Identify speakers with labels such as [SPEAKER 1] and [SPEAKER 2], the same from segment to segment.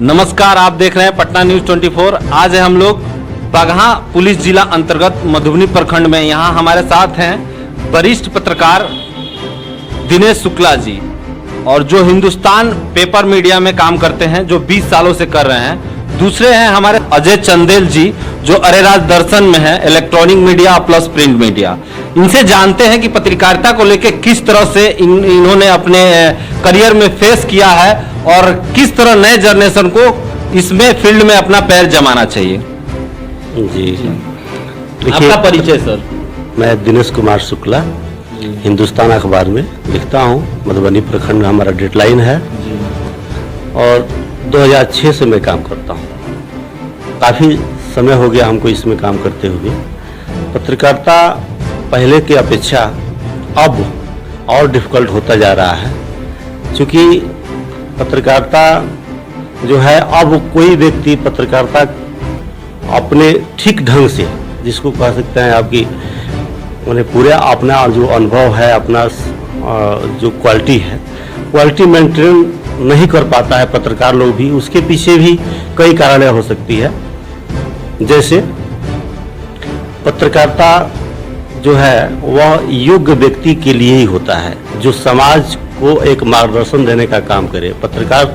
[SPEAKER 1] नमस्कार, आप देख रहे हैं पटना न्यूज 24। आज है हम लोग बगहा पुलिस जिला अंतर्गत मधुबनी प्रखंड में। यहाँ हमारे साथ हैं वरिष्ठ पत्रकार दिनेश शुक्ला जी, और जो हिंदुस्तान पेपर मीडिया में काम करते हैं, जो 20 सालों से कर रहे हैं। दूसरे हैं हमारे अजय चंदेल जी, जो अरेराज दर्शन में है, electronic media plus print media. इनसे जानते हैं कि पत्रकारिता को लेकर किस तरह से इन्होंने अपने करियर में फेस किया है और किस तरह नए जनरेशन को इसमें फील्ड में अपना पैर जमाना चाहिए।
[SPEAKER 2] जी,
[SPEAKER 1] आपका परिचय सर?
[SPEAKER 2] मैं दिनेश कुमार शुक्ला, हिंदुस्तान अखबार में लिखता हूँ। मधुबनी प्रखंड में हमारा डेडलाइन है और 2006 से मैं काम करता हूँ। काफ़ी समय हो गया हमको इसमें काम करते हुए। पत्रकारिता पहले की अपेक्षा अब और डिफ़िकल्ट होता जा रहा है, क्योंकि पत्रकारिता जो है, अब कोई व्यक्ति पत्रकारिता अपने ठीक ढंग से, जिसको कह सकते हैं आपकी मैंने पूरे अपना जो अनुभव है, अपना जो क्वालिटी मेंटेन नहीं कर पाता है पत्रकार लोग भी। उसके पीछे भी कई कारण हो सकती है। जैसे पत्रकारिता जो है वह योग्य व्यक्ति के लिए ही होता है, जो समाज को एक मार्गदर्शन देने का काम करे। पत्रकार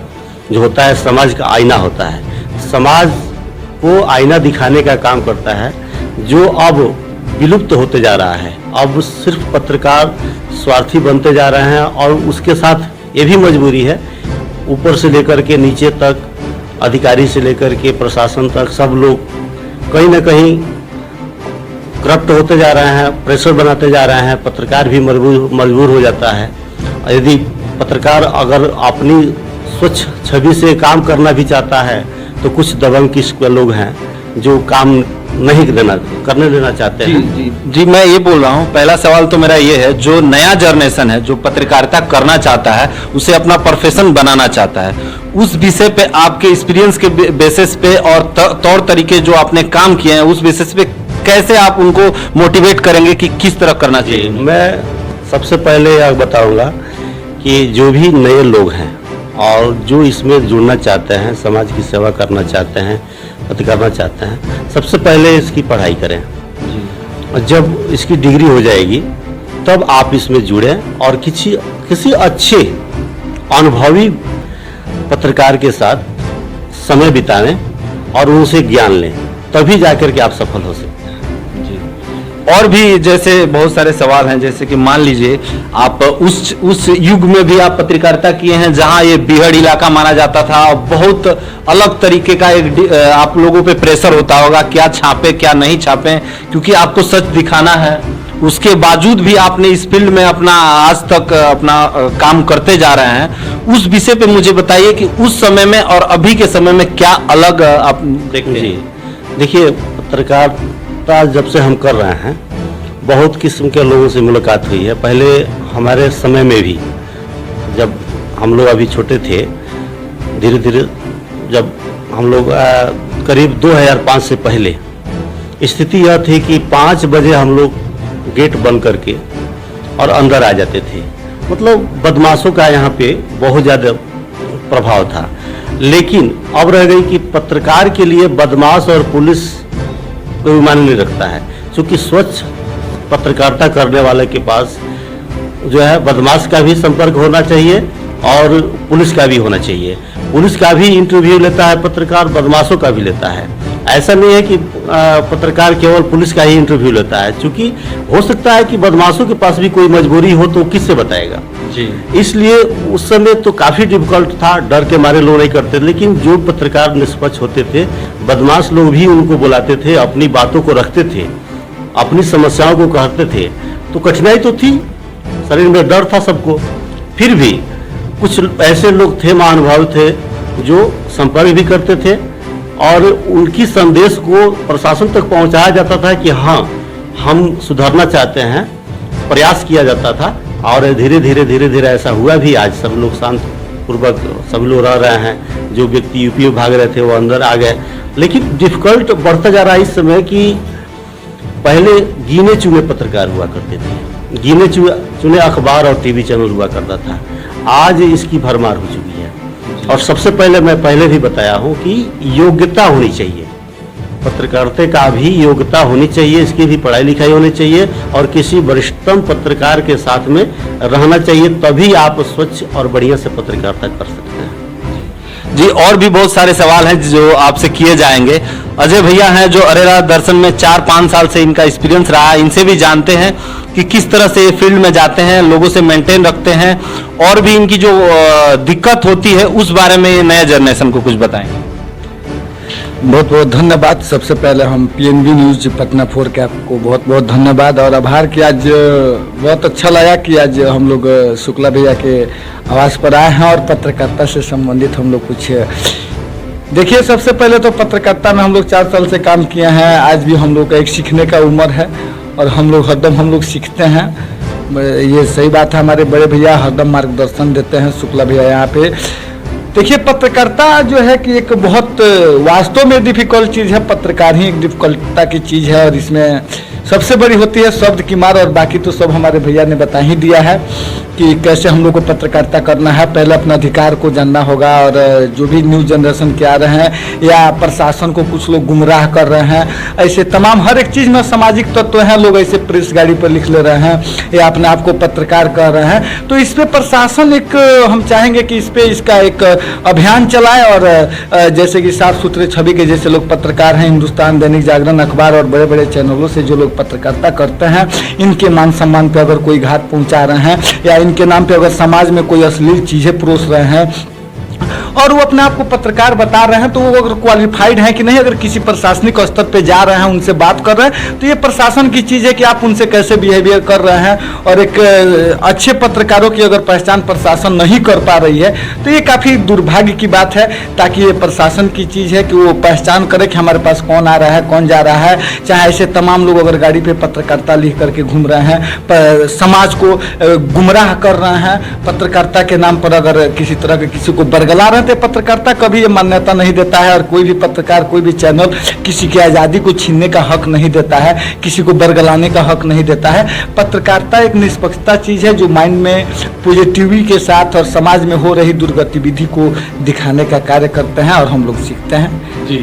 [SPEAKER 2] जो होता है समाज का आईना होता है, समाज को आईना दिखाने का काम करता है, जो अब विलुप्त होते जा रहा है। अब सिर्फ पत्रकार स्वार्थी बनते जा रहे हैं, और उसके साथ ये भी मजबूरी है, ऊपर से लेकर के नीचे तक, अधिकारी से लेकर के प्रशासन तक, सब लोग कहीं ना कहीं करप्ट होते जा रहे हैं, प्रेशर बनाते जा रहे हैं। पत्रकार भी मजबूर हो जाता है। यदि पत्रकार अगर अपनी स्वच्छ छवि से काम करना भी चाहता है, तो कुछ दबंग किस्म लोग हैं जो काम नहीं करने देना चाहते हैं।
[SPEAKER 1] जी, मैं ये बोल रहा हूँ, पहला सवाल तो मेरा ये है, जो नया जनरेशन है, जो पत्रकारिता करना चाहता है, उसे अपना प्रोफेशन बनाना चाहता है, उस विषय पे आपके एक्सपीरियंस के बेसिस पे और तौर तरीके जो आपने काम किए हैं, उस बेसिस पे कैसे आप उनको मोटिवेट करेंगे कि किस तरह करना चाहिए?
[SPEAKER 2] मैं सबसे पहले यह बताऊंगा कि जो भी नए लोग हैं और जो इसमें जुड़ना चाहते हैं, समाज की सेवा करना चाहते हैं, करना चाहते हैं, सबसे पहले इसकी पढ़ाई करें। और जब इसकी डिग्री हो जाएगी तब आप इसमें जुड़ें और किसी अच्छे अनुभवी पत्रकार के साथ समय बिताएं और उनसे ज्ञान लें, तभी जाकर के आप सफल हो सकते हैं।
[SPEAKER 1] और भी जैसे बहुत सारे सवाल हैं, जैसे कि मान लीजिए आप उस युग में भी आप पत्रकारिता किए हैं जहां ये बीहड़ इलाका माना जाता था, और बहुत अलग तरीके का एक आप लोगों पे प्रेशर होता होगा, क्या छापे क्या नहीं छापे, क्योंकि आपको सच दिखाना है। उसके बावजूद भी आपने इस फील्ड में अपना आज तक अपना काम करते जा रहे हैं। उस विषय पे मुझे बताइए कि उस समय में और अभी के समय में क्या अलग आप देखते हैं?
[SPEAKER 2] देखिए, पत्रकारिता जब से हम कर रहे हैं, बहुत किस्म के लोगों से मुलाकात हुई है। पहले हमारे समय में भी, जब हम लोग अभी छोटे थे, धीरे धीरे जब हम लोग करीब 2005 से पहले स्थिति यह थी कि 5 बजे हम लोग गेट बंद करके और अंदर आ जाते थे। मतलब बदमाशों का यहाँ पे बहुत ज़्यादा प्रभाव था। लेकिन अब रह गई कि पत्रकार के लिए बदमाश और पुलिस कोई मायने नहीं रखता है, क्योंकि स्वच्छ पत्रकारिता करने वाले के पास जो है बदमाश का भी संपर्क होना चाहिए और पुलिस का भी होना चाहिए। पुलिस का भी इंटरव्यू लेता है पत्रकार, बदमाशों का भी लेता है। ऐसा नहीं है कि पत्रकार केवल पुलिस का ही इंटरव्यू लेता है, क्योंकि हो सकता है कि बदमाशों के पास भी कोई मजबूरी हो तो किससे बताएगा जी। इसलिए उस समय तो काफ़ी डिफिकल्ट था, डर के मारे लोग नहीं करते। लेकिन जो पत्रकार निष्पक्ष होते थे, बदमाश लोग भी उनको बुलाते थे, अपनी बातों को रखते थे, अपनी समस्याओं को कहते थे। तो कठिनाई तो थी, शरीर में डर था सबको। फिर भी कुछ ऐसे लोग थे, महानुभाव थे, जो संपर्क भी करते थे और उनकी संदेश को प्रशासन तक पहुंचाया जाता था कि हाँ, हम सुधरना चाहते हैं, प्रयास किया जाता था। और धीरे धीरे ऐसा हुआ भी। आज सब लोग शांत पूर्वक सब लोग रह रहे हैं। जो व्यक्ति यूपी में भाग रहे थे वो अंदर आ गए। लेकिन डिफिकल्ट बढ़ता जा रहा है इस समय कि पहले गिने चुने पत्रकार हुआ करते थे, गिने चुने अखबार और टीवी चैनल हुआ करता था। आज इसकी भरमार हो चुकी है। और सबसे पहले मैं पहले भी बताया हूं कि योग्यता होनी चाहिए, पत्रकारिता का भी योग्यता होनी चाहिए, इसकी भी पढ़ाई लिखाई होनी चाहिए और किसी वरिष्ठतम पत्रकार के साथ में रहना चाहिए, तभी आप स्वच्छ और बढ़िया से पत्रकारिता कर सकते हैं।
[SPEAKER 1] जी, और भी बहुत सारे सवाल हैं जो आपसे किए जाएंगे। अजय भैया हैं जो अरेरा दर्शन में 4-5 साल से इनका एक्सपीरियंस रहा है, इनसे भी जानते हैं कि किस तरह से ये फील्ड में जाते हैं, लोगों से मेंटेन रखते हैं और भी इनकी जो दिक्कत होती है उस बारे में नए जनरेशन को कुछ बताएंगे।
[SPEAKER 3] बहुत बहुत धन्यवाद। सबसे पहले हम PNB न्यूज पटना 4 के आपको बहुत बहुत धन्यवाद और आभार कि आज बहुत अच्छा लगा कि आज हम लोग शुक्ला भैया के आवास पर आए हैं और पत्रकारिता से संबंधित हम लोग कुछ देखिए। सबसे पहले तो पत्रकारिता में हम लोग 4 साल से काम किए हैं। आज भी हम लोग का एक सीखने का उम्र है और हम लोग हरदम हम लोग सीखते हैं, ये सही बात है। हमारे बड़े भैया हरदम मार्गदर्शन देते हैं, शुक्ला भैया यहाँ पे। देखिए, पत्रकारिता जो है कि एक बहुत वास्तव में डिफिकल्ट चीज़ है, पत्रकार ही एक डिफिकल्टता की चीज़ है और इसमें सबसे बड़ी होती है शब्द की मार, और बाकी तो सब हमारे भैया ने बता ही दिया है कि कैसे हम लोग को पत्रकारिता करना है। पहले अपना अधिकार को जानना होगा और जो भी न्यूज जनरेशन के आ रहे हैं या प्रशासन को कुछ लोग गुमराह कर रहे हैं, ऐसे तमाम हर एक चीज़ में सामाजिक तत्व हैं, लोग ऐसे प्रेस गाड़ी पर लिख ले रहे हैं या अपने आप को पत्रकार कर रहे हैं। तो इस पर प्रशासन एक हम चाहेंगे कि इस पर इसका एक अभियान चलाए और जैसे कि साफ सुथरे छवि के जैसे लोग पत्रकार हैं, हिंदुस्तान, दैनिक जागरण अखबार और बड़े बड़े चैनलों से जो लोग पत्रकारिता करते हैं, इनके मान सम्मान पर अगर कोई घात पहुंचा रहे हैं या इनके नाम पे अगर समाज में कोई अश्लील चीजें परोस रहे हैं और वो अपने आप को पत्रकार बता रहे हैं, तो वो अगर क्वालिफाइड हैं कि नहीं, अगर किसी प्रशासनिक स्तर पे जा रहे हैं, उनसे बात कर रहे हैं, तो ये प्रशासन की चीज़ है कि आप उनसे कैसे बिहेवियर कर रहे हैं। और एक अच्छे पत्रकारों की अगर पहचान प्रशासन नहीं कर पा रही है तो ये काफ़ी दुर्भाग्य की बात है, ताकि ये प्रशासन की चीज़ है कि वो पहचान करे कि हमारे पास कौन आ रहा है, कौन जा रहा है। चाहे ऐसे तमाम लोग अगर गाड़ी पर पत्रकारिता लिख करके घूम रहे हैं, समाज को गुमराह कर रहे हैं, पत्रकारिता के नाम पर अगर किसी तरह के किसी को बरगला रहे हैं, पत्रकारिता कभी ये मान्यता नहीं देता है और कोई भी पत्रकार, कोई भी चैनल किसी की आज़ादी को छीनने का हक नहीं देता है, किसी को बरगलाने का हक नहीं देता है। पत्रकारिता एक निष्पक्षता चीज़ है जो माइंड में पॉजिटिविटी के साथ और समाज में हो रही दुर्गतिविधि को दिखाने का कार्य करते हैं और हम लोग सीखते हैं।
[SPEAKER 1] जी,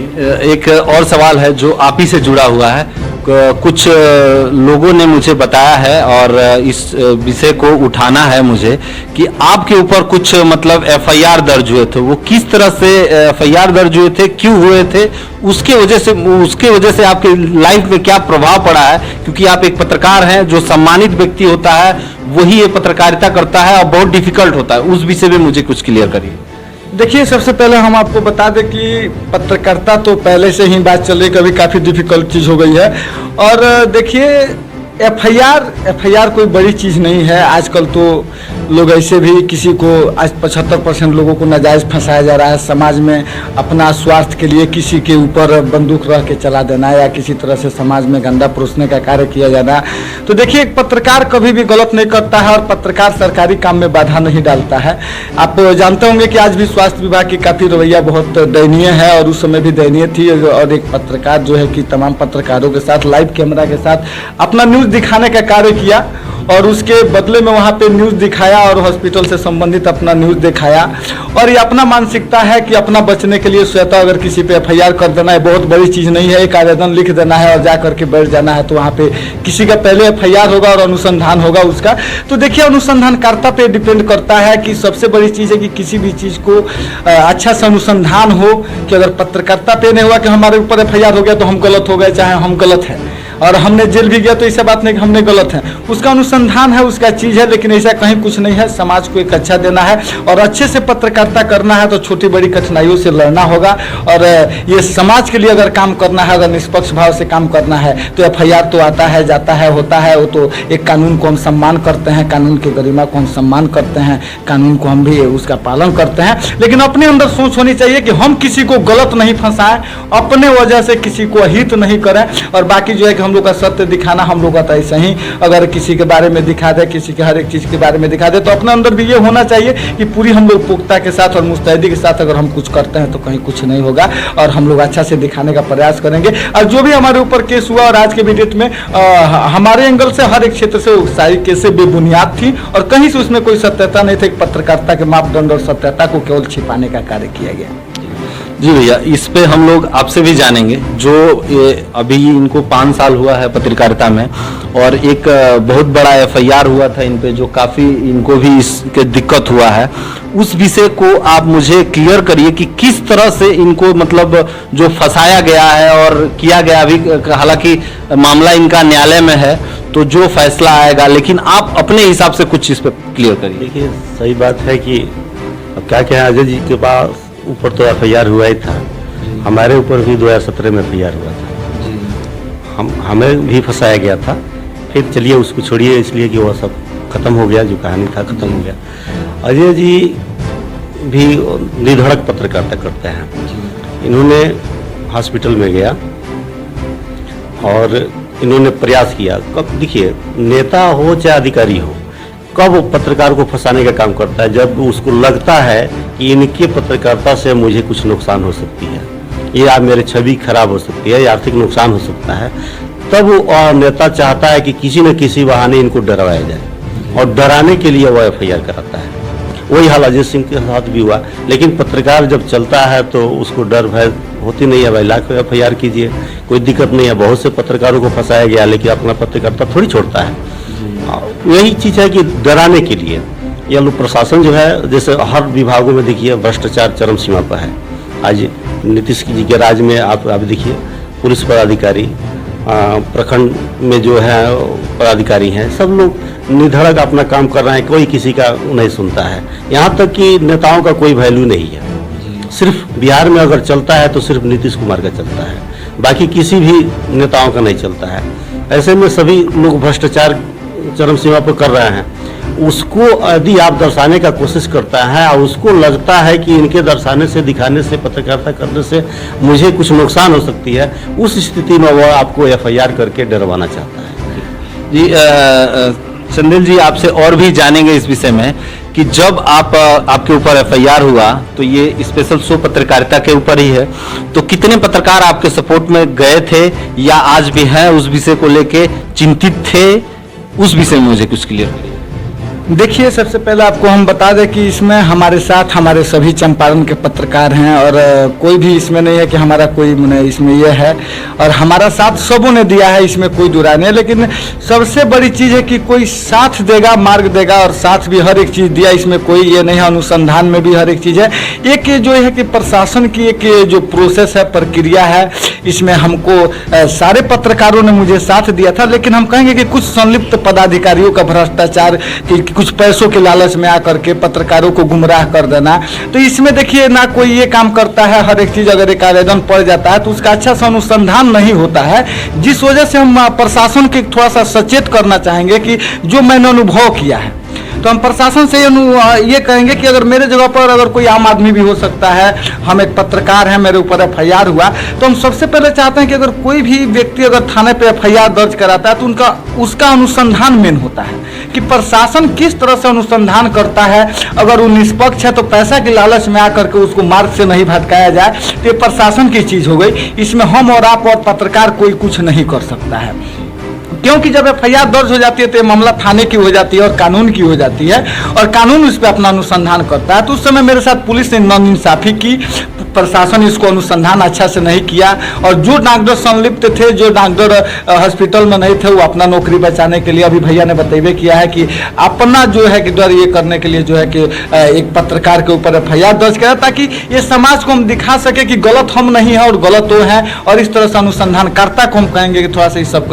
[SPEAKER 1] एक और सवाल है जो आप ही से जुड़ा हुआ है। कुछ लोगों ने मुझे बताया है और इस विषय को उठाना है मुझे कि आपके ऊपर कुछ मतलब FIR दर्ज हुए थे, वो किस तरह से FIR दर्ज हुए थे, क्यों हुए थे, उसके वजह से आपके लाइफ में क्या प्रभाव पड़ा है? क्योंकि आप एक पत्रकार हैं, जो सम्मानित व्यक्ति होता है वही ये पत्रकारिता करता है और बहुत डिफिकल्ट होता है, उस विषय में मुझे कुछ क्लियर करिए।
[SPEAKER 3] देखिए, सबसे पहले हम आपको बता दें कि पत्रकारिता तो पहले से ही बात चल रही, कभी काफ़ी डिफिकल्ट चीज़ हो गई है। और देखिए, FIR कोई बड़ी चीज़ नहीं है। आजकल तो लोग ऐसे भी किसी को आज 75% लोगों को नाजायज़ फंसाया जा रहा है। समाज में अपना स्वार्थ के लिए किसी के ऊपर बंदूक रख के चला देना या किसी तरह से समाज में गंदा परोसने का कार्य किया जाना। तो देखिए, एक पत्रकार कभी भी गलत नहीं करता है और पत्रकार सरकारी काम में बाधा नहीं डालता है। आप जानते होंगे कि आज भी स्वास्थ्य विभाग की काफ़ी रवैया बहुत दयनीय है और उस समय भी दयनीय थी। और एक पत्रकार जो है कि तमाम पत्रकारों के साथ लाइव कैमरा के साथ अपना न्यूज़ दिखाने का कार्य किया और उसके बदले में वहाँ पे न्यूज़ दिखाया और हॉस्पिटल से संबंधित अपना न्यूज़ दिखाया। और ये अपना मानसिकता है कि अपना बचने के लिए स्वतः अगर किसी पे FIR कर देना है बहुत बड़ी चीज़ नहीं है। एक आवेदन लिख देना है और जा करके बैठ जाना है, तो वहाँ पे किसी का पहले FIR होगा और अनुसंधान होगा उसका। तो देखिए, अनुसंधानकर्ता पे डिपेंड करता है कि सबसे बड़ी चीज़ है कि किसी भी चीज़ को अच्छा से अनुसंधान हो कि अगर पत्रकारिता पे नहीं हुआ कि हमारे ऊपर FIR हो गया तो हम गलत हो गए, चाहे हम गलत हैं और हमने जेल भी गया तो ऐसा बात नहीं कि हमने गलत है। उसका अनुसंधान है, उसका चीज़ है, लेकिन ऐसा कहीं कुछ नहीं है। समाज को एक अच्छा देना है और अच्छे से पत्रकारिता करना है तो छोटी बड़ी कठिनाइयों से लड़ना होगा। और ये समाज के लिए अगर काम करना है, अगर निष्पक्ष भाव से काम करना है तो FIR तो आता है, जाता है, होता है। वो तो एक कानून को हम सम्मान करते हैं, कानून की गरिमा को हम सम्मान करते हैं, कानून को हम भी उसका पालन करते हैं। लेकिन अपने अंदर सोच होनी चाहिए कि हम किसी को गलत नहीं फंसाएं, अपने वजह से किसी को अहित नहीं करें और बाकी जो है कि हम लोग का सत्य दिखाना हम लोग का तो ऐसा ही, अगर किसी के बारे में दिखा दे, किसी के हर एक चीज़ के बारे में दिखा दे, तो अपने अंदर भी ये होना चाहिए कि पूरी हम लोग पुख्ता के साथ और मुस्तैदी के साथ अगर हम कुछ करते हैं तो कहीं कुछ नहीं होगा, और हम लोग अच्छा से दिखाने का प्रयास करेंगे। और जो भी हमारे ऊपर केस हुआ और आज के वीडियो में हमारे एंगल से हर एक क्षेत्र से सारी केसें बेबुनियाद थी और कहीं से उसमें कोई सत्यता नहीं थी। पत्रकारिता के मापदंड और सत्यता को केवल छिपाने का कार्य किया गया।
[SPEAKER 1] जी भैया, इस पे हम लोग आपसे भी जानेंगे। जो अभी इनको 5 साल हुआ है पत्रकारिता में, और एक बहुत बड़ा FIR हुआ था इन पे, जो काफ़ी इनको भी इसके दिक्कत हुआ है, उस विषय को आप मुझे क्लियर करिए कि किस तरह से इनको मतलब जो फंसाया गया है और किया गया। अभी हालांकि मामला इनका न्यायालय में है, तो जो फैसला आएगा, लेकिन आप अपने हिसाब से कुछ इस पर क्लियर करिए।
[SPEAKER 2] देखिए, सही बात है कि अब क्या कहें, अजय जी के पास ऊपर तो FIR हुआ ही था, हमारे ऊपर भी 2017 में FIR हुआ था। हमें भी फंसाया गया था। फिर चलिए उसको छोड़िए, इसलिए कि वो सब खत्म हो गया, जो कहानी था खत्म हो गया। अजय जी भी निधड़क पत्रकारिता करते हैं। इन्होंने हॉस्पिटल में गया और इन्होंने प्रयास किया। कब देखिए, नेता हो चाहे अधिकारी हो, कब पत्रकार को फंसाने का काम करता है? जब उसको लगता है कि इनकी पत्रकारिता से मुझे कुछ नुकसान हो सकती है, या मेरी छवि खराब हो सकती है, या आर्थिक नुकसान हो सकता है, तब वो नेता चाहता है कि किसी न किसी बहाने इनको डरवाया जाए, और डराने के लिए वो FIR कराता है। वही हाल अजय सिंह के साथ भी हुआ। लेकिन पत्रकार जब चलता है तो उसको डर भय होती नहीं है। भाई लाख FIR कीजिए, कोई दिक्कत नहीं है। बहुत से पत्रकारों को फंसाया गया, लेकिन अपना पत्रकारिता थोड़ी छोड़ता है। यही चीज़ है कि डराने के लिए यह लोग प्रशासन जो है, जैसे हर विभागों में देखिए भ्रष्टाचार चरम सीमा पर है। आज नीतीश जी के राज में आप देखिए, पुलिस पदाधिकारी, प्रखंड में जो है पदाधिकारी हैं, सब लोग निधड़क अपना काम कर रहे हैं, कोई किसी का नहीं सुनता है। यहाँ तक कि नेताओं का कोई वैल्यू नहीं है। सिर्फ बिहार में अगर चलता है तो सिर्फ नीतीश कुमार का चलता है, बाकी किसी भी नेताओं का नहीं चलता है। ऐसे में सभी लोग भ्रष्टाचार चरम सीमा पर कर रहे हैं। उसको यदि आप दर्शाने का कोशिश करता है और उसको लगता है कि इनके दर्शाने से, दिखाने से, पत्रकारिता करने से मुझे कुछ नुकसान हो सकती है, उस स्थिति में वह आपको FIR करके डरवाना चाहता है।
[SPEAKER 1] जी चंदेल जी, आपसे और भी जानेंगे इस विषय में कि जब आपके ऊपर FIR हुआ तो ये स्पेशल शो पत्रकारिता के ऊपर ही है, तो कितने पत्रकार आपके सपोर्ट में गए थे या आज भी हैं, उस विषय को लेके चिंतित थे? उस विषय में मुझे कुछ क्लियर करिए।
[SPEAKER 3] देखिए, सबसे पहले आपको हम बता दें कि इसमें हमारे साथ हमारे सभी चंपारण के पत्रकार हैं, और कोई भी इसमें नहीं है कि हमारा कोई इसमें ये है, और हमारा साथ सबों ने दिया है, इसमें कोई दुरा नहीं है। लेकिन सबसे बड़ी चीज़ है कि कोई साथ देगा, मार्ग देगा, और साथ भी हर एक चीज़ दिया, इसमें कोई ये नहीं है। अनुसंधान में भी हर एक चीज़ है। एक जो है कि प्रशासन की एक जो प्रोसेस है, प्रक्रिया है, इसमें हमको सारे पत्रकारों ने मुझे साथ दिया था। लेकिन हम कहेंगे कि कुछ संलिप्त पदाधिकारियों का भ्रष्टाचार, कुछ पैसों के लालच में आकर के पत्रकारों को गुमराह कर देना, तो इसमें देखिए ना कोई ये काम करता है। हर एक चीज़ अगर एक आवेदन पड़ जाता है तो उसका अच्छा सा अनुसंधान नहीं होता है, जिस वजह से हम प्रशासन के थोड़ा सा सचेत करना चाहेंगे कि जो मैंने अनुभव किया है, तो हम प्रशासन से ये कहेंगे कि अगर मेरे जगह पर अगर कोई आम आदमी भी हो सकता है, हम एक पत्रकार हैं, मेरे ऊपर FIR हुआ, तो हम सबसे पहले चाहते हैं कि अगर कोई भी व्यक्ति अगर थाने पे FIR दर्ज कराता है तो उसका अनुसंधान मेन होता है कि प्रशासन किस तरह से अनुसंधान करता है। अगर वो निष्पक्ष है तो पैसा की लालच में आकर के उसको मार्ग से नहीं भटकाया जाए, तो ये प्रशासन की चीज़ हो गई। इसमें हम और आप और पत्रकार कोई कुछ नहीं कर सकता है, क्योंकि जब FIR दर्ज हो जाती है तो ये मामला थाने की हो जाती है और कानून की हो जाती है, और कानून उस पर अपना अनुसंधान करता है। तो उस समय मेरे साथ पुलिस ने नाइंसाफी की, प्रशासन इसको अनुसंधान अच्छा से नहीं किया, और जो डॉक्टर संलिप्त थे, जो डॉक्टर हॉस्पिटल में नहीं थे, वो अपना नौकरी बचाने के लिए, अभी भैया ने बतेबे किया है कि अपना जो है कि डर ये करने के लिए जो है कि एक पत्रकार के ऊपर FIR दर्ज करा, ताकि ये समाज को हम दिखा सके कि गलत हम नहीं है और गलत वो है। और इस तरह से अनुसंधानकर्ता को हम कहेंगे कि थोड़ा सा इस सब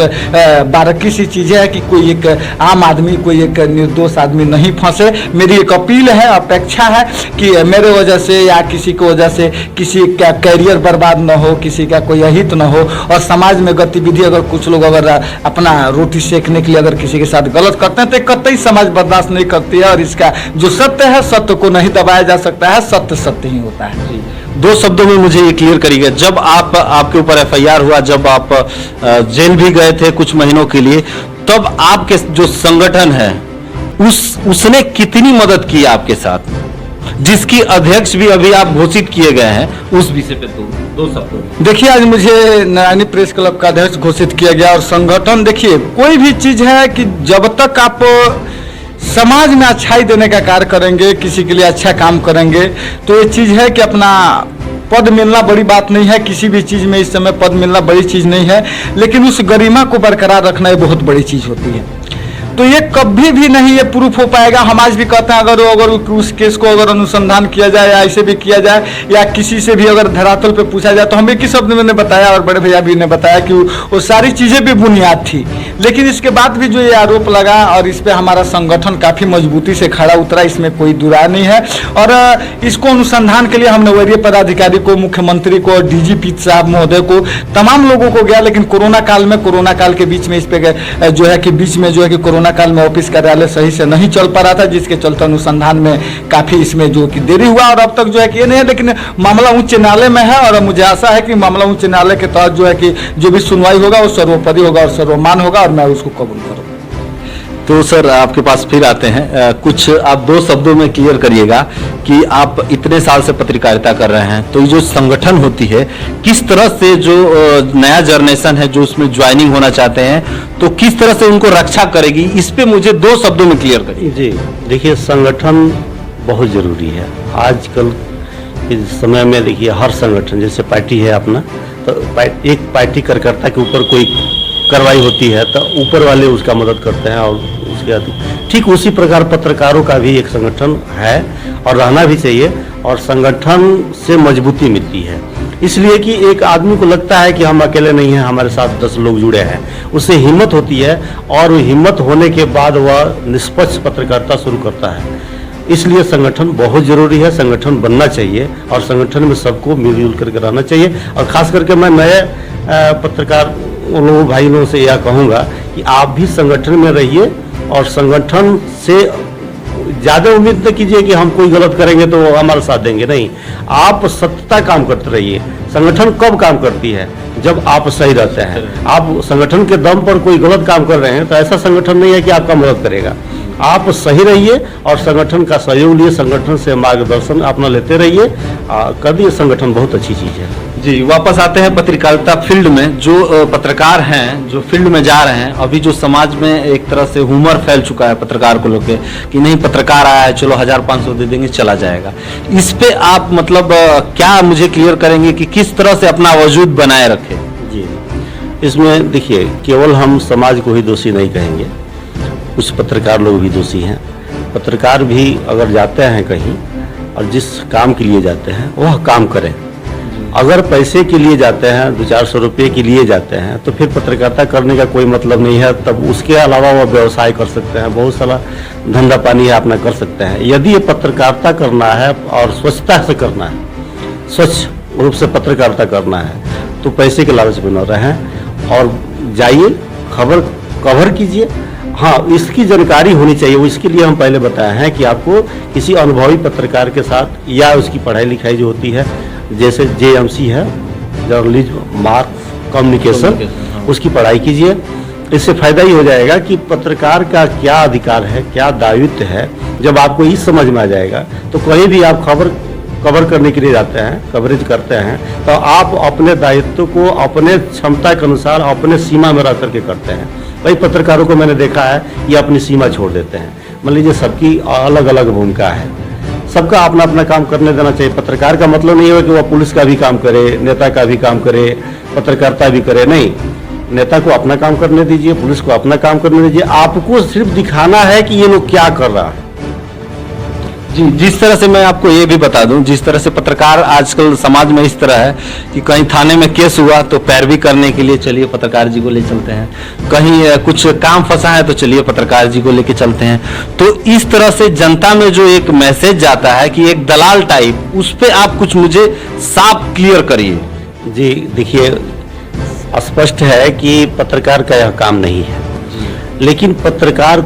[SPEAKER 3] बारीकी सी चीज़ें है कि कोई एक आम आदमी, कोई एक निर्दोष आदमी नहीं फंसे। मेरी एक अपील है, अपेक्षा है कि मेरे वजह से या किसी की वजह से किसी का कैरियर बर्बाद न हो, किसी का कोई अहित न हो, और समाज में गतिविधि अगर कुछ लोग अगर अपना रोटी सेकने के लिए अगर किसी के साथ गलत करते हैं तो कतई समाज बर्दाश्त नहीं करती है। और इसका जो सत्य है, सत्य को नहीं दबाया जा सकता है, सत्य सत्य ही होता है।
[SPEAKER 1] दो शब्दों में मुझे ये क्लियर करिएगा, जब आपके ऊपर एफआईआर हुआ, जब आप जेल भी गए थे कुछ महीनों के लिए, तब आपके जो संगठन है उसने कितनी मदद की आपके साथ, जिसकी अध्यक्ष भी अभी आप घोषित किए गए हैं, उस विषय पे दो शब्दों में।
[SPEAKER 3] देखिए, आज मुझे नारायणी प्रेस क्लब का अध्यक्ष घोषित किया गया और संगठन, देखिए कोई भी चीज है कि जब तक आप समाज में अच्छाई देने का कार्य करेंगे, किसी के लिए अच्छा काम करेंगे, तो ये चीज है कि अपना पद मिलना बड़ी बात नहीं है। किसी भी चीज में इस समय पद मिलना बड़ी चीज नहीं है, लेकिन उस गरिमा को बरकरार रखना ये बहुत बड़ी चीज होती है। तो ये कभी भी नहीं ये प्रूफ हो पाएगा। हम आज भी कहते हैं अगर उस केस को अगर अनुसंधान किया जाए या ऐसे भी किया जाए या किसी से भी अगर धरातल पे पूछा जाए, तो हम एक ही शब्द में बताया और बड़े भैया भी ने बताया कि वो सारी चीजें भी बुनियाद थी। लेकिन इसके बाद भी जो ये आरोप लगा और इस पे हमारा संगठन काफी मजबूती से खड़ा उतरा, इसमें कोई दुरा नहीं है। और इसको अनुसंधान के लिए हमने वरीय पदाधिकारी को, मुख्यमंत्री को, डीजीपी साहब महोदय को, तमाम लोगों को गया। लेकिन कोरोना काल के बीच में इस पे जो है कि कोरोना काल में ऑफिस कार्यालय सही से नहीं चल पा रहा था, जिसके चलते अनुसंधान में काफी इसमें जो कि देरी हुआ और अब तक जो है कि ये नहीं है। लेकिन मामला उच्च न्यायालय में है और मुझे आशा है कि मामला उच्च न्यायालय के तहत जो है कि जो भी सुनवाई होगा वो सर्वोपरि होगा और सर्वमान होगा और मैं उसको कबूल करूँगा।
[SPEAKER 1] तो सर आपके पास फिर आते हैं, कुछ आप दो शब्दों में क्लियर करिएगा कि आप इतने साल से पत्रकारिता कर रहे हैं, तो ये जो संगठन होती है, किस तरह से जो नया जनरेशन है जो उसमें ज्वाइनिंग होना चाहते हैं, तो किस तरह से उनको रक्षा करेगी, इस पे मुझे दो शब्दों में क्लियर करिए।
[SPEAKER 2] जी देखिए, संगठन बहुत जरूरी है आजकल के समय में। देखिए हर संगठन, जैसे पार्टी है अपना, तो एक पार्टी कार्यकर्ता के ऊपर कोई कार्रवाई होती है तो ऊपर वाले उसका मदद करते हैं और उसके ठीक उसी प्रकार पत्रकारों का भी एक संगठन है और रहना भी चाहिए। और संगठन से मजबूती मिलती है, इसलिए कि एक आदमी को लगता है कि हम अकेले नहीं हैं, हमारे साथ 10 लोग जुड़े हैं, उससे हिम्मत होती है और हिम्मत होने के बाद वह निष्पक्ष पत्रकारिता शुरू करता है। इसलिए संगठन बहुत जरूरी है, संगठन बनना चाहिए और संगठन में सबको मिलजुल करके रहना चाहिए। और खास करके मैं नए पत्रकार लोगों भाई लोगों से यह कहूँगा कि आप भी संगठन में रहिए और संगठन से ज़्यादा उम्मीद न कीजिए कि हम कोई गलत करेंगे तो वो हमारा साथ देंगे, नहीं। आप सत्यता काम करते रहिए। संगठन कब काम करती है? जब आप सही रहते हैं। आप संगठन के दम पर कोई गलत काम कर रहे हैं तो ऐसा संगठन नहीं है कि आपका मदद करेगा। आप सही रहिए और संगठन का सहयोग लिए, संगठन से मार्गदर्शन अपना लेते रहिए। कभी संगठन बहुत अच्छी चीज़ है।
[SPEAKER 1] जी, वापस आते हैं पत्रकारिता फील्ड में। जो पत्रकार हैं जो फील्ड में जा रहे हैं, अभी जो समाज में एक तरह से ह्यूमर फैल चुका है पत्रकार को लेकर कि नहीं, पत्रकार आया है चलो 1500 दे देंगे चला जाएगा। इस पे आप मतलब क्या मुझे क्लियर करेंगे कि किस तरह से अपना वजूद बनाए रखें?
[SPEAKER 2] जी, इसमें देखिए केवल हम समाज को ही दोषी नहीं कहेंगे, कुछ पत्रकार लोग भी दोषी हैं। पत्रकार भी अगर जाते हैं कहीं और जिस काम के लिए जाते हैं वह काम करें। अगर पैसे के लिए जाते हैं, 200-400 रुपये के लिए जाते हैं, तो फिर पत्रकारिता करने का कोई मतलब नहीं है। तब उसके अलावा वह व्यवसाय कर सकते हैं, बहुत सारा धंधा पानी है अपना कर सकते हैं। यदि ये पत्रकारिता करना है और स्वच्छता से करना है, स्वच्छ रूप से पत्रकारिता करना है, तो पैसे के लालच में न रहें और जाइए, खबर कवर कीजिए। हाँ, इसकी जानकारी होनी चाहिए। वो इसके लिए हम पहले बताए हैं कि आपको किसी अनुभवी पत्रकार के साथ या उसकी पढ़ाई लिखाई जो होती है, जैसे JMC है, जर्नलिज्म मास कम्युनिकेशन, उसकी पढ़ाई कीजिए। इससे फायदा ही हो जाएगा कि पत्रकार का क्या अधिकार है, क्या दायित्व है। जब आपको ये समझ में आ जाएगा तो कहीं भी आप खबर कवर करने के लिए जाते हैं, कवरेज करते हैं, तो आप अपने दायित्व को अपने क्षमता के अनुसार अपने सीमा में रह करके करते हैं। वही पत्रकारों को मैंने देखा है ये अपनी सीमा छोड़ देते हैं। मान लीजिए सबकी अलग अलग भूमिका है, सबका अपना अपना काम करने देना चाहिए। पत्रकार का मतलब नहीं है कि वह पुलिस का भी काम करे, नेता का भी काम करे, पत्रकारिता भी करे, नहीं। नेता को अपना काम करने दीजिए, पुलिस को अपना काम करने दीजिए। आपको सिर्फ दिखाना है कि ये लोग क्या कर रहा है।
[SPEAKER 1] जी, जिस तरह से मैं आपको ये भी बता दूं, जिस तरह से पत्रकार आजकल समाज में इस तरह है कि कहीं थाने में केस हुआ तो पैरवी करने के लिए चलिए पत्रकार जी को ले चलते हैं, कहीं कुछ काम फंसा है तो चलिए पत्रकार जी को लेके चलते हैं। तो इस तरह से जनता में जो एक मैसेज जाता है कि एक दलाल टाइप, उस पर आप कुछ मुझे साफ क्लियर करिए।
[SPEAKER 2] जी देखिए, स्पष्ट है कि पत्रकार का यह काम नहीं है, लेकिन पत्रकार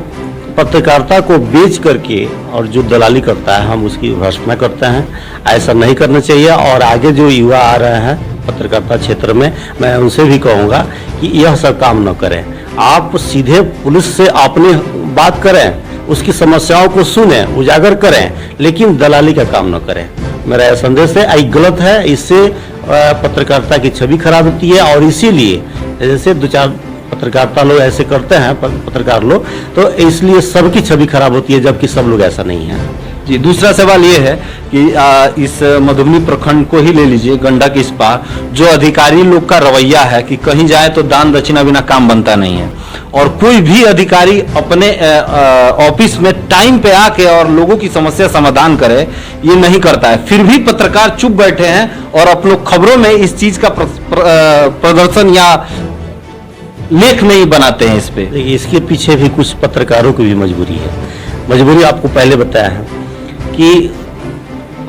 [SPEAKER 2] पत्रकारिता को बेच करके और जो दलाली करता है हम उसकी भर्त्सना करते हैं। ऐसा नहीं करना चाहिए। और आगे जो युवा आ रहे हैं पत्रकारिता क्षेत्र में, मैं उनसे भी कहूँगा कि यह सब काम न करें। आप सीधे पुलिस से अपनी बात करें, उसकी समस्याओं को सुनें, उजागर करें, लेकिन दलाली का काम न करें। मेरा यह संदेश है। आई गलत है, इससे पत्रकारिता की छवि खराब होती है। और इसीलिए जैसे 2-4 पत्रकारिता लोग ऐसे करते हैं, पत्रकार लोग, तो इसलिए सबकी छवि खराब होती है, जबकि सब लोग ऐसा नहीं है।
[SPEAKER 1] जी, दूसरा सवाल ये है कि इस मधुबनी प्रखंड को ही ले लीजिए, गंडक इस पार जो अधिकारी लोग का रवैया है कि कहीं जाए तो दान दक्षिणा बिना काम बनता नहीं है, और कोई भी अधिकारी अपने ऑफिस में टाइम पे आके और लोगों की समस्या समाधान करे, ये नहीं करता है। फिर भी पत्रकार चुप बैठे हैं और आप लोग खबरों में इस चीज का प्रदर्शन या लेख नहीं बनाते हैं इस पे।
[SPEAKER 2] देखिए, इसके पीछे भी कुछ पत्रकारों की भी मजबूरी है। मजबूरी आपको पहले बताया है कि,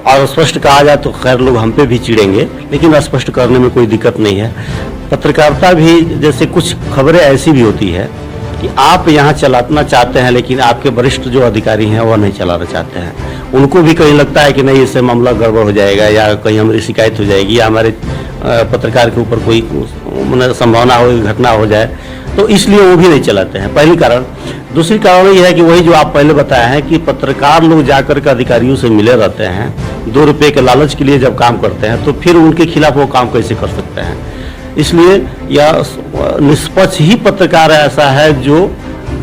[SPEAKER 2] और स्पष्ट कहा जाए तो खैर लोग हम पे भी चिढ़ेंगे, लेकिन स्पष्ट करने में कोई दिक्कत नहीं है। पत्रकारिता भी जैसे कुछ खबरें ऐसी भी होती है कि आप यहाँ चलाना चाहते हैं, लेकिन आपके वरिष्ठ जो अधिकारी हैं वह नहीं चलाना चाहते हैं। उनको भी कहीं लगता है कि नहीं, इससे मामला गड़बड़ हो जाएगा, या कहीं हमारी शिकायत हो जाएगी, या हमारे पत्रकार के ऊपर कोई संभावना हो, घटना हो जाए, तो इसलिए वो भी नहीं चलाते हैं। पहली कारण। दूसरी कारण यह है कि वही जो आप पहले बताए हैं कि पत्रकार लोग जाकर के अधिकारियों से मिले रहते हैं, 2 रुपये के लालच के लिए जब काम करते हैं, तो फिर उनके खिलाफ वो काम कैसे कर सकते हैं। इसलिए यह निष्पक्ष ही पत्रकार ऐसा है जो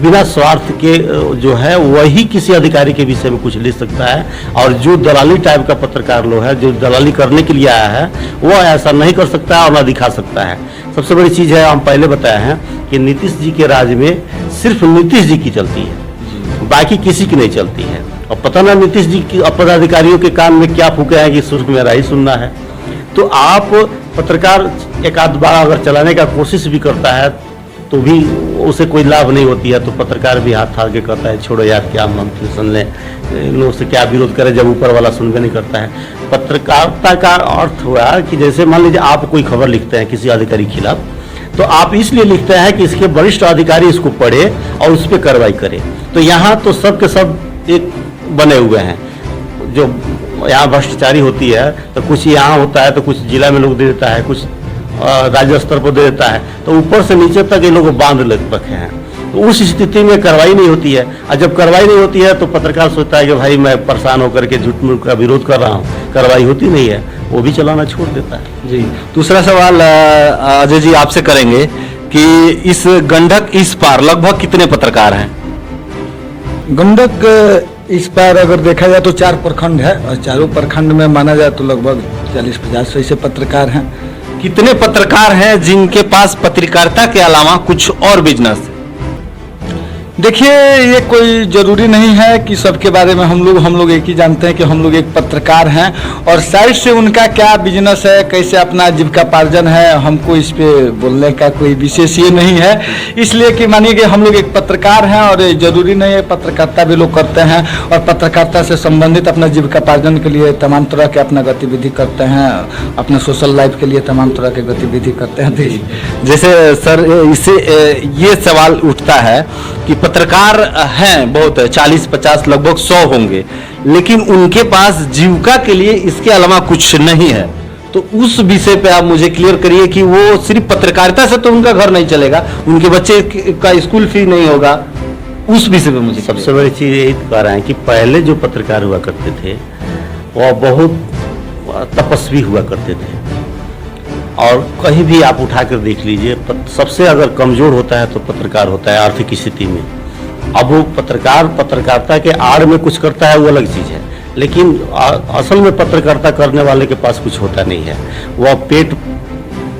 [SPEAKER 2] बिना स्वार्थ के जो है वही किसी अधिकारी के विषय में कुछ लिख सकता है। और जो दलाली टाइप का पत्रकार लोग है, जो दलाली करने के लिए आया है, वो ऐसा नहीं कर सकता है और ना दिखा सकता है। सबसे बड़ी चीज़ है, हम पहले बताए हैं कि नीतीश जी के राज में सिर्फ नीतीश जी की चलती है, बाकी किसी की नहीं चलती है। और पता ना नीतीश जी की पदाधिकारियों के कान में क्या फूके हैं कि सिर्फ मेरा ही सुनना है। तो आप पत्रकार एक आध बार अगर चलाने का कोशिश भी करता है तो भी उसे कोई लाभ नहीं होती है, तो पत्रकार भी हाथ थाल के कहता है छोड़ो यार, क्या हम सुन लें, इन लोगों से क्या विरोध करें जब ऊपर वाला सुनबे नहीं करता है। पत्रकारिता का अर्थ हुआ कि जैसे मान लीजिए आप कोई खबर लिखते हैं किसी अधिकारी के खिलाफ, तो आप इसलिए लिखते हैं कि इसके वरिष्ठ अधिकारी इसको पढ़े और उस पर कार्रवाई करे। तो यहाँ तो सब के सब एक बने हुए हैं। जो यहाँ भ्रष्टाचारी होती है तो कुछ यहाँ होता है, तो कुछ जिला में लोग दे देता है, कुछ राज्य स्तर पर दे देता है, तो ऊपर से नीचे तक ये लोग बांध रखे हैं। तो उस स्थिति में कार्रवाई नहीं होती है। और जब कार्रवाई नहीं होती है तो पत्रकार सोचता है कि भाई मैं परेशान होकर के झूठ मूठ का विरोध कर रहा हूँ, कार्रवाई होती नहीं है, वो भी चलाना छोड़ देता है।
[SPEAKER 1] जी, दूसरा सवाल अजय जी आपसे करेंगे कि इस गंडक इस पार लगभग कितने पत्रकार हैं?
[SPEAKER 3] गंडक इस पार अगर देखा जाए तो 4 प्रखंड है, और चारों प्रखंड में माना जाए तो लगभग 40-50 ऐसे पत्रकार हैं।
[SPEAKER 1] कितने पत्रकार हैं जिनके पास पत्रकारिता के अलावा कुछ और बिजनेस है?
[SPEAKER 3] देखिए, ये कोई जरूरी नहीं है कि सबके बारे में हम लोग एक ही जानते हैं कि हम लोग एक पत्रकार हैं, और साइड से उनका क्या बिजनेस है, कैसे अपना जीविकापार्जन है, हमको इस पे बोलने का कोई विशेष ये नहीं है। इसलिए कि मानिए कि हम लोग एक पत्रकार हैं, और जरूरी नहीं है, पत्रकारिता भी लोग करते हैं, और पत्रकारिता से संबंधित अपना जीविकापार्जन के लिए तमाम तरह के अपना गतिविधि करते हैं, अपने सोशल लाइफ के लिए तमाम तरह के गतिविधि करते हैं।
[SPEAKER 1] जैसे सर, इससे ये सवाल उठता है कि पत्रकार हैं बहुत, 40-50 लगभग 100 होंगे, लेकिन उनके पास जीविका के लिए इसके अलावा कुछ नहीं है। तो उस विषय पे आप मुझे क्लियर करिए कि वो सिर्फ पत्रकारिता से तो उनका घर नहीं चलेगा, उनके बच्चे का स्कूल फी नहीं होगा, उस विषय पे मुझे।
[SPEAKER 2] सबसे बड़ी चीज़ यही कह रहे हैं कि पहले जो पत्रकार हुआ करते थे वह बहुत तपस्वी हुआ करते थे, और कहीं भी आप उठाकर देख लीजिए, सबसे अगर कमजोर होता है तो पत्रकार होता है आर्थिक स्थिति में। अब वो पत्रकारिता के आड़ में कुछ करता है वो अलग चीज़ है, लेकिन असल में पत्रकारिता करने वाले के पास कुछ होता नहीं है। वह पेट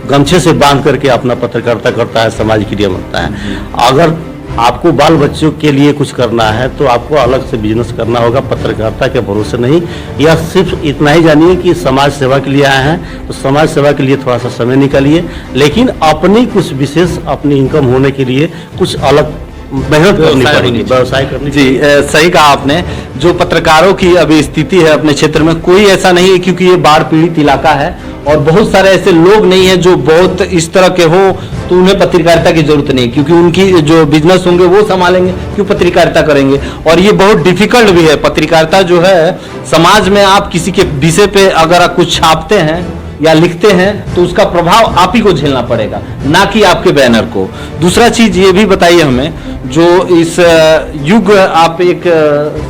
[SPEAKER 2] गमछे से बांध करके अपना पत्रकारिता करता है, समाज के लिए मरता है। अगर आपको बाल बच्चों के लिए कुछ करना है तो आपको अलग से बिजनेस करना होगा, पत्रकारिता के भरोसे नहीं। या सिर्फ इतना ही जानिए कि समाज सेवा के लिए आए हैं तो समाज सेवा के लिए थोड़ा सा समय निकालिए, लेकिन अपनी कुछ विशेष अपनी इनकम होने के लिए कुछ अलग मेहनत करनी पड़ेगी, व्यवसाय करनी।
[SPEAKER 1] जी, सही कहा आपने। जो पत्रकारों की अभी स्थिति है अपने क्षेत्र में, कोई ऐसा नहीं है, क्योंकि ये बाढ़ पीड़ित इलाका है और बहुत सारे ऐसे लोग नहीं हैं जो बहुत इस तरह के हो, तो उन्हें पत्रकारिता की जरूरत नहीं, क्योंकि उनकी जो बिजनेस होंगे वो संभालेंगे, क्यों पत्रकारिता करेंगे। और ये बहुत डिफिकल्ट भी है पत्रकारिता जो है। समाज में आप किसी के विषय पे अगर आप कुछ छापते हैं या लिखते हैं तो उसका प्रभाव आप ही को झेलना पड़ेगा, ना कि आपके बैनर को। दूसरा चीज ये भी बताइए हमें, जो इस युग आप एक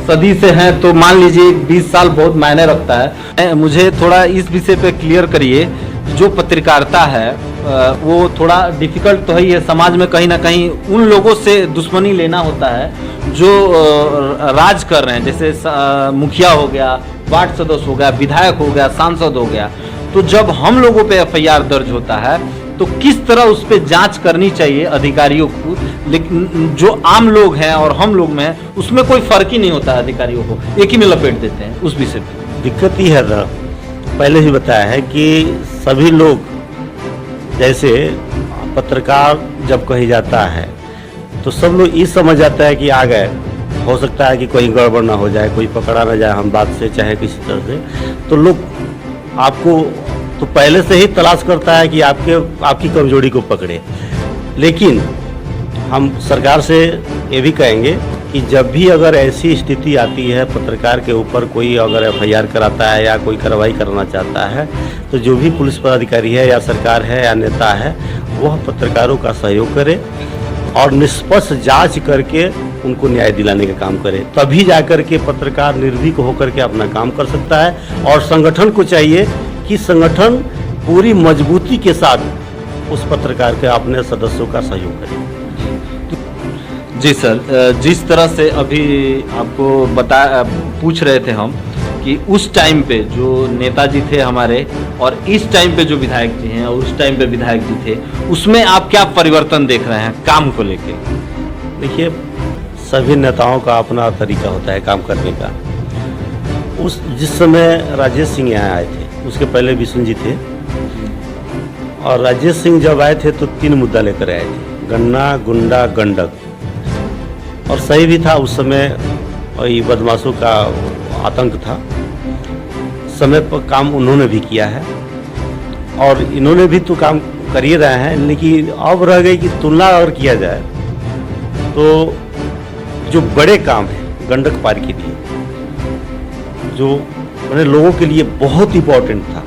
[SPEAKER 1] सदी से हैं, तो मान लीजिए 20 साल बहुत मायने रखता है। मुझे थोड़ा इस विषय पे क्लियर करिए, जो पत्रकारिता है वो थोड़ा डिफिकल्ट तो ही है। समाज में कहीं ना कहीं उन लोगों से दुश्मनी लेना होता है जो राज कर रहे हैं, जैसे मुखिया हो गया, वार्ड सदस्य हो गया, विधायक हो गया, सांसद हो गया। तो जब हम लोगों पे एफआईआर दर्ज होता है तो किस तरह उस पर जांच करनी चाहिए अधिकारियों को, लेकिन जो आम लोग हैं और हम लोग में हैं उसमें कोई फर्क ही नहीं होता है, अधिकारियों को एक ही में लपेट देते हैं उस विषय पे।
[SPEAKER 2] दिक्कत ही है ना, पहले ही बताया है कि सभी लोग, जैसे पत्रकार जब कही जाता है तो सब लोग ये समझ जाता है कि आ गए, हो सकता है कि कोई गड़बड़ ना हो जाए, कोई पकड़ा ना जाए हम बात से, चाहे किसी तरह से। तो लोग आपको तो पहले से ही तलाश करता है कि आपकी कमजोरी को पकड़े। लेकिन हम सरकार से ये भी कहेंगे कि जब भी अगर ऐसी स्थिति आती है, पत्रकार के ऊपर कोई अगर एफआईआर कराता है या कोई कार्रवाई करना चाहता है, तो जो भी पुलिस पदाधिकारी है या सरकार है या नेता है, वह पत्रकारों का सहयोग करे और निष्पक्ष जांच करके उनको न्याय दिलाने का काम करे। तभी जाकर के पत्रकार निर्भीक होकर के अपना काम कर सकता है। और संगठन को चाहिए कि संगठन पूरी मजबूती के साथ उस पत्रकार के अपने सदस्यों का सहयोग करे।
[SPEAKER 1] जी सर, जिस तरह से अभी आपको पूछ रहे थे हम कि उस टाइम पे जो नेताजी थे हमारे और इस टाइम पे जो विधायक जी हैं और उस टाइम पे विधायक जी थे, उसमें आप क्या परिवर्तन देख रहे हैं काम को लेके?
[SPEAKER 2] देखिए, सभी नेताओं का अपना तरीका होता है काम करने का। जिस समय राजेश सिंह यहाँ आए थे, उसके पहले विष्णु जी थे, और राजेश सिंह जब आए थे तो 3 मुद्दा लेकर आए थे, गन्ना, गुंडा, गंडक। और सही भी था, उस समय वही बदमाशों का आतंक था। समय पर काम उन्होंने भी किया है और इन्होंने भी तो काम कर ही रहे हैं। लेकिन अब रह गई कि तुलना अगर किया जाए तो जो बड़े काम हैं गंडक पार के लिए, जो मैंने लोगों के लिए बहुत इंपॉर्टेंट था,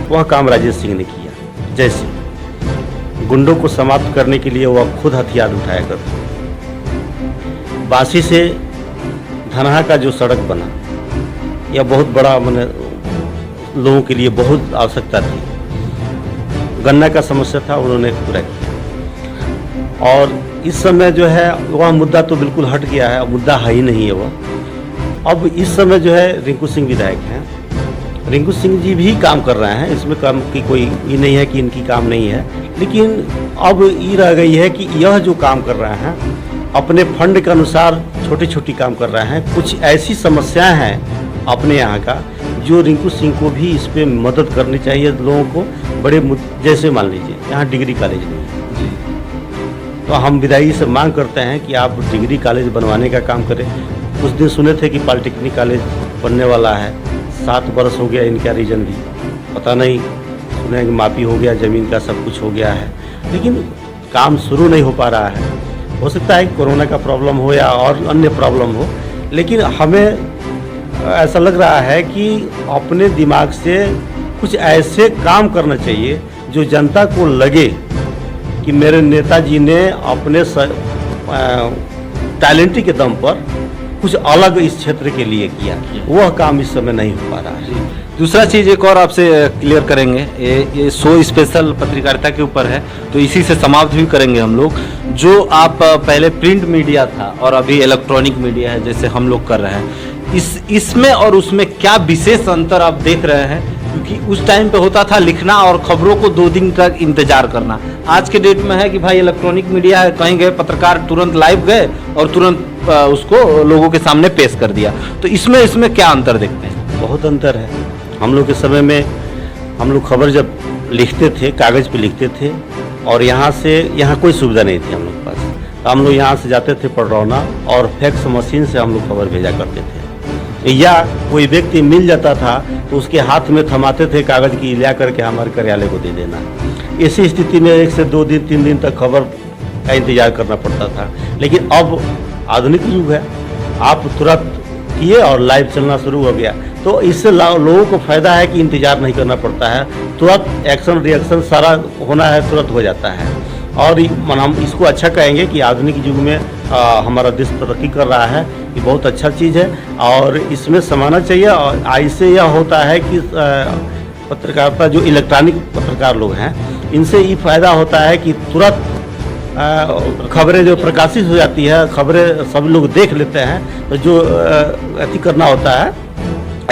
[SPEAKER 2] वह काम राजेश सिंह ने किया। जैसे गुंडों को समाप्त करने के लिए वह खुद हथियार उठाया करते। बासी से धनहा का जो सड़क बना, यह बहुत बड़ा मैंने लोगों के लिए बहुत आवश्यकता थी। गन्ना का समस्या था, उन्होंने पूरा किया। और इस समय जो है वह मुद्दा तो बिल्कुल हट गया है, मुद्दा है ही नहीं है वह। अब इस समय जो है रिंकू सिंह विधायक हैं, रिंकू सिंह जी भी काम कर रहे हैं, इसमें काम की कोई ये नहीं है कि इनकी काम नहीं है। लेकिन अब ये रह गई है कि यह जो काम कर रहे हैं अपने फंड के अनुसार छोटी छोटी काम कर रहे हैं। कुछ ऐसी समस्याएं हैं अपने यहाँ का जो रिंकू सिंह को भी इस पर मदद करनी चाहिए लोगों को। बड़े जैसे मान लीजिए यहाँ डिग्री कॉलेज नहीं है जी, तो हम विधायक से मांग करते हैं कि आप डिग्री कॉलेज बनवाने का काम करें। कुछ दिन सुने थे कि पॉलिटेक्निक कॉलेज बनने वाला है, 7 बरस हो गया, इनका रीजन भी पता नहीं। सुने कि माफी हो गया, ज़मीन का सब कुछ हो गया है, लेकिन काम शुरू नहीं हो पा रहा है। हो सकता है कोरोना का प्रॉब्लम हो या और अन्य प्रॉब्लम हो, लेकिन हमें ऐसा लग रहा है कि अपने दिमाग से कुछ ऐसे काम करना चाहिए जो जनता को लगे कि मेरे नेताजी ने अपने टैलेंट के दम पर कुछ अलग इस क्षेत्र के लिए किया। वह काम इस समय नहीं हो पा रहा है।
[SPEAKER 1] दूसरा चीज़ एक और आपसे क्लियर करेंगे, ये शो स्पेशल पत्रकारिता के ऊपर है, तो इसी से समाप्त भी करेंगे हम लोग। जो आप पहले प्रिंट मीडिया था और अभी इलेक्ट्रॉनिक मीडिया है जैसे हम लोग कर रहे हैं, इसमें और उसमें क्या विशेष अंतर आप देख रहे हैं? क्योंकि उस टाइम पे होता था लिखना और खबरों को 2 दिन तक इंतजार करना। आज के डेट में है कि भाई इलेक्ट्रॉनिक मीडिया है, कहीं गए पत्रकार तुरंत लाइव गए और तुरंत उसको लोगों के सामने पेश कर दिया। तो इसमें क्या अंतर देखते हैं?
[SPEAKER 2] बहुत अंतर है। हम लोग के समय में हम लोग खबर जब लिखते थे कागज़ पे लिखते थे, और यहाँ कोई सुविधा नहीं थी हम लोग के पास। तो हम लोग यहाँ से जाते थे पडरौना और फैक्स मशीन से हम लोग खबर भेजा करते थे। या कोई व्यक्ति मिल जाता था तो उसके हाथ में थमाते थे कागज़ की, ला करके हमारे कार्यालय को दे देना। इसी स्थिति में 1 से 2 दिन 3 दिन तक खबर का इंतजार करना पड़ता था। लेकिन अब आधुनिक युग है, आप तुरंत किए और लाइव चलना शुरू हो गया, तो इससे लोगों को फायदा है कि इंतजार नहीं करना पड़ता है, तुरंत एक्शन रिएक्शन सारा होना है, तुरंत हो जाता है। और हम इसको अच्छा कहेंगे कि आधुनिक युग में हमारा देश तरक्की कर रहा है, ये बहुत अच्छा चीज़ है और इसमें समाना चाहिए। और इससे यह होता है कि पत्रकारिता जो इलेक्ट्रॉनिक पत्रकार लोग हैं, इनसे ये फायदा होता है कि तुरंत खबरें जो प्रकाशित हो जाती है, खबरें सब लोग देख लेते हैं, तो जो अति करना होता है,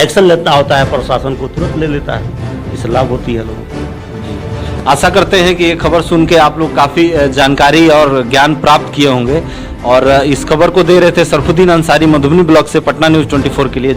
[SPEAKER 2] एक्शन लेना होता है, प्रशासन को तुरंत ले लेता है, इससे लाभ होती है लोगों को।
[SPEAKER 1] आशा करते हैं कि ये खबर सुन के आप लोग काफ़ी जानकारी और ज्ञान प्राप्त किए होंगे। और इस खबर को दे रहे थे सरफुद्दीन अंसारी, मधुबनी ब्लॉक से पटना न्यूज़ 24 के लिए।